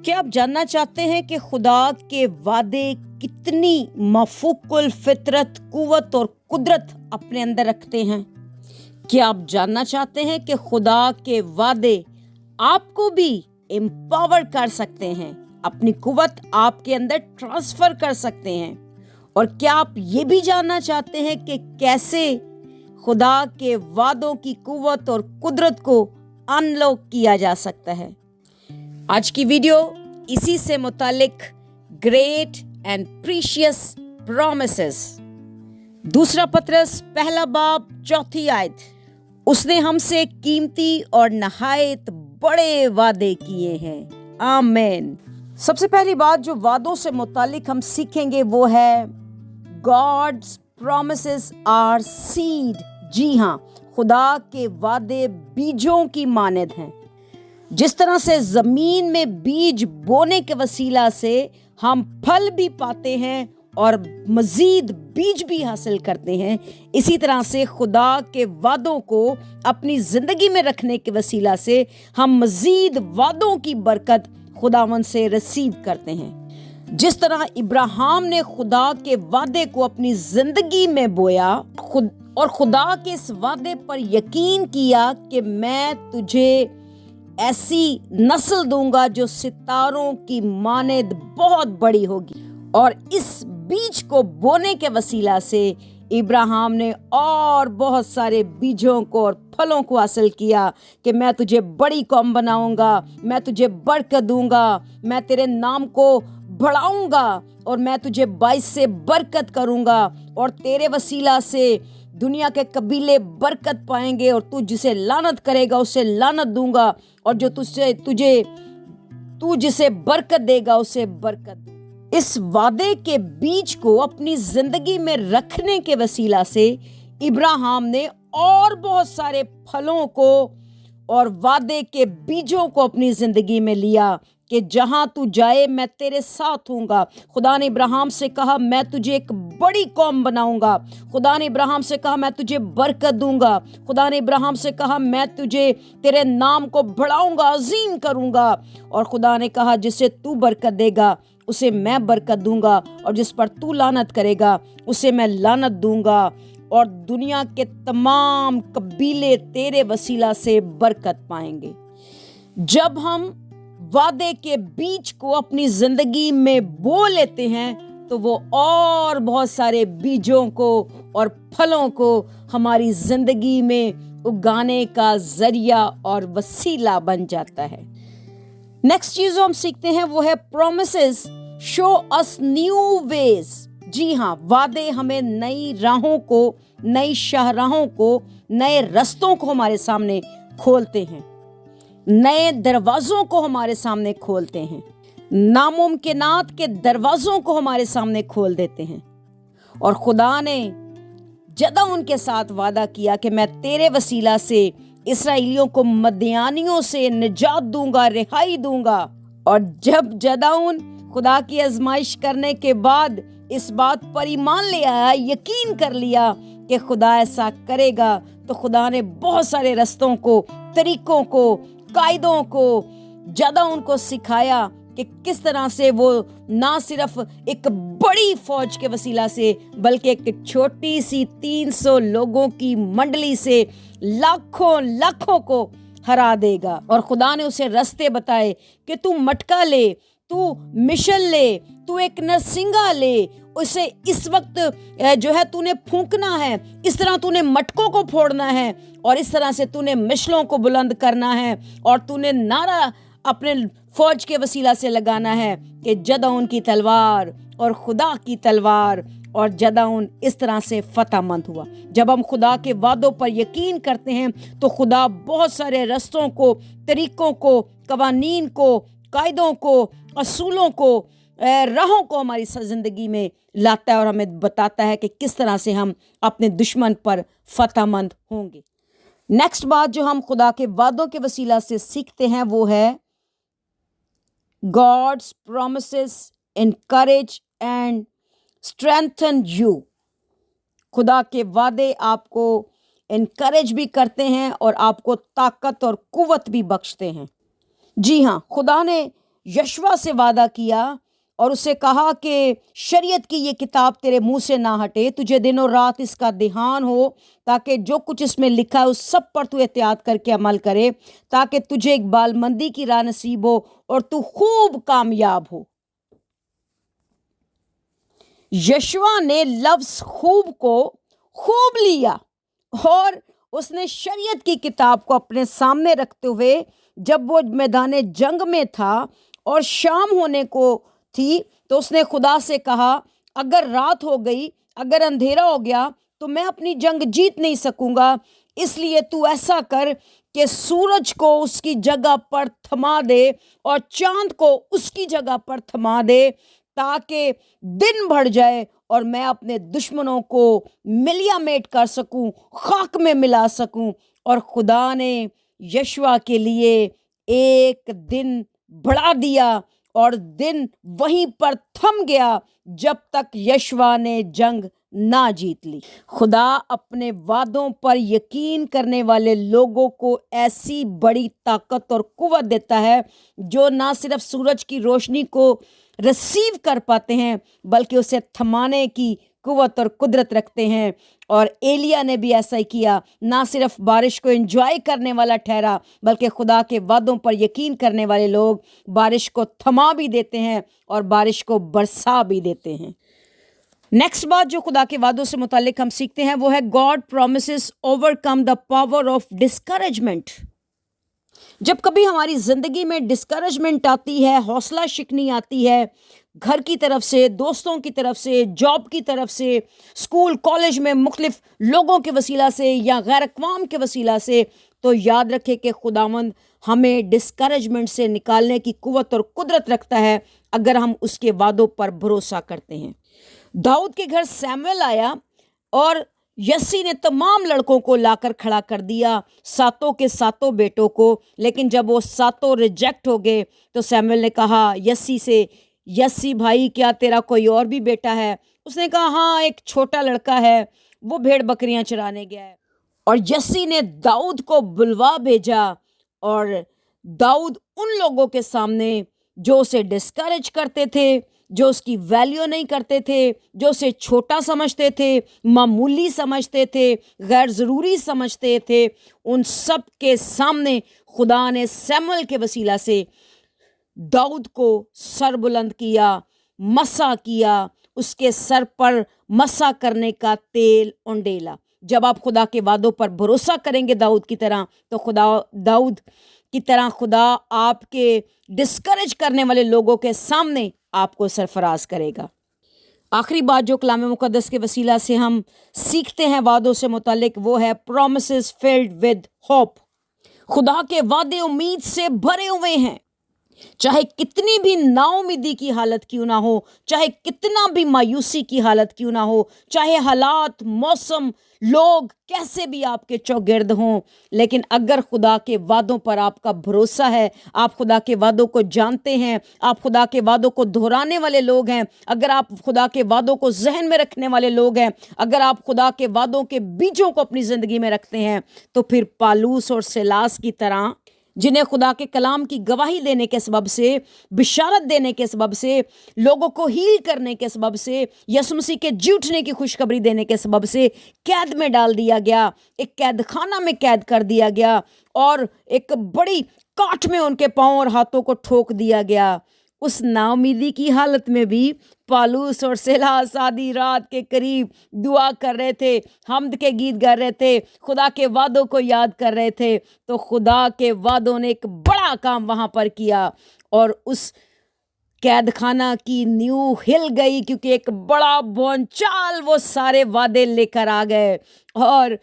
क्या आप जानना चाहते हैं कि खुदा के वादे कितनी मफूकुल फितरत, कुव्वत और कुदरत अपने अंदर रखते हैं? क्या आप जानना चाहते हैं कि खुदा के वादे आपको भी एम्पावर कर सकते हैं, अपनी कुव्वत आपके अंदर ट्रांसफर कर सकते हैं? और क्या आप ये भी जानना चाहते हैं कि कैसे खुदा के वादों की कुव्वत और कुदरत को अनलॉक किया जा सकता है? आज की वीडियो इसी से मुतालिक ग्रेट एंड प्रीशियस प्रॉमिसेस। दूसरा पतरस पहला बाब चौथी आयत, उसने हमसे कीमती और नहायत बड़े वादे किए हैं। आमीन। सबसे पहली बात जो वादों से मुतालिक हम सीखेंगे वो है गॉड्स प्रॉमिसेस आर सीड। जी हाँ, खुदा के वादे बीजों की मानद हैं। जिस तरह से जमीन में बीज बोने के वसीला से हम फल भी पाते हैं और मजीद बीज भी हासिल करते हैं, इसी तरह से खुदा के वादों को अपनी जिंदगी में रखने के वसीला से हम मजीद वादों की बरकत खुदावंद से रिसीव करते हैं। जिस तरह इब्राहिम ने खुदा के वादे को अपनी जिंदगी में बोया और खुदा के इस वादे पर यकीन किया कि मैं तुझे ऐसी नस्ल दूंगा जो सितारों की मानद बहुत बड़ी होगी, और इस बीज को बोने के वसीला से इब्राहिम ने और बहुत सारे बीजों को और फलों को हासिल किया कि मैं तुझे बड़ी कौम बनाऊंगा, मैं तुझे बरकत दूंगा, मैं तेरे नाम को बढ़ाऊंगा और मैं तुझे बाइस से बरकत करूंगा और तेरे वसीला से दुनिया के कबीले बरकत पाएंगे, और तू जिसे लानत करेगा उसे लानत दूंगा, और जो तू जिसे बरकत देगा उसे बरकत। इस वादे के बीज को अपनी जिंदगी में रखने के वसीला से इब्राहिम ने और बहुत सारे फलों को और वादे के बीजों को अपनी जिंदगी में लिया कि जहां तू जाए मैं तेरे साथ हूँगा। खुदा ने इब्राहिम से कहा मैं तुझे एक बड़ी कौम बनाऊंगा। खुदा ने इब्राहिम से कहा मैं तुझे बरकत दूंगा। खुदा ने इब्राहिम से कहा मैं तुझे तेरे नाम को बढ़ाऊंगा, अजीम करूंगा। और खुदा ने कहा जिसे तू बरकत देगा उसे मैं बरकत दूंगा, और जिस पर तू लानत करेगा उसे मैं लानत दूंगा, और दुनिया के तमाम कबीले तेरे वसीला से बरकत पाएंगे। जब हम वादे के बीज को अपनी जिंदगी में बो लेते हैं तो वो और बहुत सारे बीजों को और फलों को हमारी जिंदगी में उगाने का जरिया और वसीला बन जाता है। नेक्स्ट चीज जो हम सीखते हैं वो है promises show us new ways. जी हाँ, वादे हमें नई राहों को, नई शाहराहों को, नए रास्तों को हमारे सामने खोलते हैं, नए दरवाजों को हमारे सामने खोलते हैं, नामुमकिनात के दरवाजों को हमारे सामने खोल देते हैं। और खुदा ने जदा उनके साथ वादा किया कि मैं तेरे वसीला से इसराइलियों को मदियानियों से निजात दूंगा, रिहाई दूंगा। और जब जदाउन खुदा की आजमाइश करने के बाद इस बात पर ईमान ले आया, यकीन कर लिया कि खुदा ऐसा करेगा, तो खुदा ने बहुत सारे रास्तों को, तरीकों को, कायदों को ज्यादा उनको सिखाया कि किस तरह से वो ना सिर्फ एक बड़ी फौज के वसीला से बल्कि एक छोटी सी 300 लोगों की मंडली से लाखों लाखों को हरा देगा। और खुदा ने उसे रास्ते बताए कि तू मटका ले, तू मिशल ले, तू एक नरसिंगा ले, उसे इस वक्त जो है तूने फूंकना है, इस तरह तूने मटकों को फोड़ना है, और इस तरह से तूने मिशलों को बुलंद करना है, और तूने नारा अपने फौज के वसीला से लगाना है कि जदाउन की तलवार और खुदा की तलवार। और जदाउन इस तरह से फतहमंद हुआ। जब हम खुदा के वादों पर यकीन करते हैं तो खुदा बहुत सारे रास्तों को, तरीकों को, कवानीन को, कायदों को, असूलों को, राहों को हमारी जिंदगी में लाता है और हमें बताता है कि किस तरह से हम अपने दुश्मन पर फतहमंद होंगे। नेक्स्ट बात जो हम खुदा के वादों के वसीला से सीखते हैं वो है God's promises encourage and strengthen you. खुदा के वादे आपको एनकरेज भी करते हैं और आपको ताकत और कुव्वत भी बख्शते हैं। जी हाँ, खुदा ने यशवा से वादा किया और उसे कहा कि शरीयत की ये किताब तेरे मुंह से ना हटे, तुझे दिन और रात इसका ध्यान हो, ताकि जो कुछ इसमें लिखा है उस सब पर तू एहतियात करके अमल करे, ताकि तुझे एक बालमंदी की राह नसीब हो और तू खूब कामयाब हो। यशवा ने लफ्ज खूब को खूब लिया और उसने शरीयत की किताब को अपने सामने रखते हुए जब वो मैदान जंग में था और शाम होने को थी तो उसने खुदा से कहा, अगर रात हो गई, अगर अंधेरा हो गया तो मैं अपनी जंग जीत नहीं सकूंगा, इसलिए तू ऐसा कर कि सूरज को उसकी जगह पर थमा दे और चांद को उसकी जगह पर थमा दे, ताकि दिन बढ़ जाए और मैं अपने दुश्मनों को मिलियामेट कर सकूं, खाक में मिला सकूं। और खुदा ने यशवा के लिए एक दिन बढ़ा दिया और दिन वहीं पर थम गया जब तक यशवा ने जंग ना जीत ली। खुदा अपने वादों पर यकीन करने वाले लोगों को ऐसी बड़ी ताकत और कुव्वत देता है जो ना सिर्फ सूरज की रोशनी को रिसीव कर पाते हैं बल्कि उसे थमाने की कुव्वत और कुदरत रखते हैं। और एलिया ने भी ऐसा ही किया, ना सिर्फ बारिश को एंजॉय करने वाला ठहरा बल्कि खुदा के वादों पर यकीन करने वाले लोग बारिश को थमा भी देते हैं और बारिश को बरसा भी देते हैं। नेक्स्ट बात जो खुदा के वादों से मुतालिक हम सीखते हैं वो है God promises overcome the power of discouragement. जब कभी हमारी जिंदगी में डिस्करेजमेंट आती है, हौसला शिकनी आती है, घर की तरफ से, दोस्तों की तरफ से, जॉब की तरफ से, स्कूल कॉलेज में मुख्तलिफ लोगों के वसीला से या गैर अक़वाम के वसीला से, तो याद रखें कि खुदावंद हमें डिस्करेजमेंट से निकालने की कुव्वत और कुदरत रखता है अगर हम उसके वादों पर भरोसा करते हैं। दाऊद के घर सैमुएल आया और यस्सी ने तमाम लड़कों को लाकर खड़ा कर दिया, सातों के सातों बेटों को, लेकिन जब वो सातों रिजेक्ट हो गए तो सैमुएल ने कहा यस्सी से, यस्सी भाई क्या तेरा कोई और भी बेटा है? उसने कहा हाँ, एक छोटा लड़का है, वो भेड़ बकरियां चराने गया है। और यस्सी ने दाऊद को बुलवा भेजा और दाऊद उन लोगों के सामने जो उसे डिस्करेज करते थे, जो उसकी वैल्यू नहीं करते थे, जो उसे छोटा समझते थे, मामूली समझते थे, गैर ज़रूरी समझते थे, उन सब के सामने खुदा ने सैमुएल के वसीला से दाऊद को सर बुलंद किया, मसा किया, उसके सर पर मसा करने का तेल उंडेला। जब आप खुदा के वादों पर भरोसा करेंगे दाऊद की तरह, तो दाऊद की तरह खुदा आपके डिस्करेज करने वाले लोगों के सामने आपको सरफराज करेगा। आखिरी बात जो कलाम मुकद्दस के वसीला से हम सीखते हैं वादों से मुतालिक वो है प्रॉमिसेस फिल्ड विद होप। खुदा के वादे उम्मीद से भरे हुए हैं, चाहे कितनी भी नाउमीदी की हालत क्यों ना हो, चाहे कितना भी मायूसी की हालत क्यों ना हो, चाहे हालात, मौसम, लोग कैसे भी आपके चौगिर्द हों, लेकिन अगर खुदा के वादों पर आपका भरोसा है, आप खुदा के वादों को जानते हैं, आप खुदा के वादों को दोहराने वाले लोग हैं, अगर आप खुदा के वादों को जहन में रखने वाले लोग हैं, अगर आप खुदा के वादों के बीजों को अपनी ज़िंदगी में रखते हैं, तो फिर पालूस और सिलास की तरह जिन्हें खुदा के कलाम की गवाही देने के सबब से, बिशारत देने के सबब से, लोगों को हील करने के सबब से, यीशु मसीह के जी उठने की खुशखबरी देने के सबब से कैद में डाल दिया गया, एक कैद खाना में कैद कर दिया गया और एक बड़ी काठ में उनके पांव और हाथों को ठोक दिया गया। उस नाउमीदी की हालत में भी पालूस और सिलास आधी रात के करीब दुआ कर रहे थे, हम्द के गीत गा रहे थे, खुदा के वादों को याद कर रहे थे। तो खुदा के वादों ने एक बड़ा काम वहाँ पर किया और उस कैद खाना की नींव हिल गई, क्योंकि एक बड़ा बोंचाल वो सारे वादे लेकर आ गए और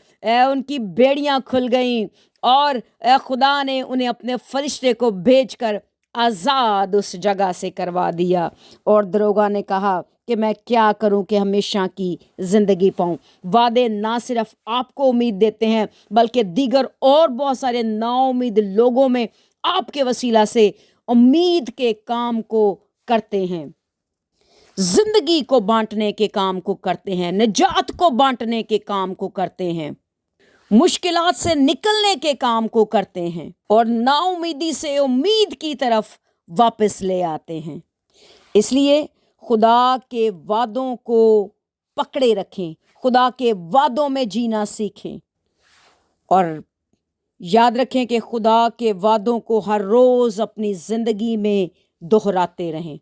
उनकी बेड़ियाँ खुल गईं और खुदा ने उन्हें अपने फरिश्ते को भेजकर आज़ाद उस जगह से करवा दिया। और दरोगा ने कहा कि मैं क्या करूं कि हमेशा की ज़िंदगी पाऊं। वादे ना सिर्फ आपको उम्मीद देते हैं बल्कि दीगर और बहुत सारे नाउम्मीद लोगों में आपके वसीला से उम्मीद के काम को करते हैं, जिंदगी को बांटने के काम को करते हैं, निजात को बांटने के काम को करते हैं, मुश्किलात से निकलने के काम को करते हैं और नाउमीदी से उम्मीद की तरफ वापस ले आते हैं। इसलिए खुदा के वादों को पकड़े रखें, खुदा के वादों में जीना सीखें और याद रखें कि खुदा के वादों को हर रोज़ अपनी ज़िंदगी में दोहराते रहें,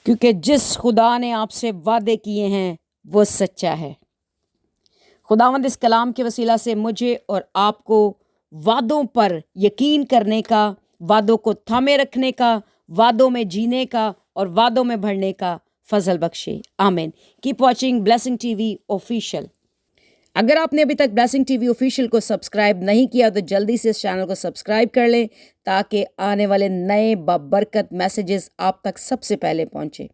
क्योंकि जिस खुदा ने आपसे वादे किए हैं वो सच्चा है। खुदावंद इस कलाम के वसीला से मुझे और आपको वादों पर यकीन करने का, वादों को थामे रखने का, वादों में जीने का और वादों में बढ़ने का फजल बख्शे। आमीन। Keep watching blessing TV official. अगर आपने अभी तक ब्लेसिंग टीवी ऑफिशियल को सब्सक्राइब नहीं किया तो जल्दी से इस चैनल को सब्सक्राइब कर लें ताकि आने वाले नए बरकत मैसेजेस आप तक सबसे पहले पहुंचे।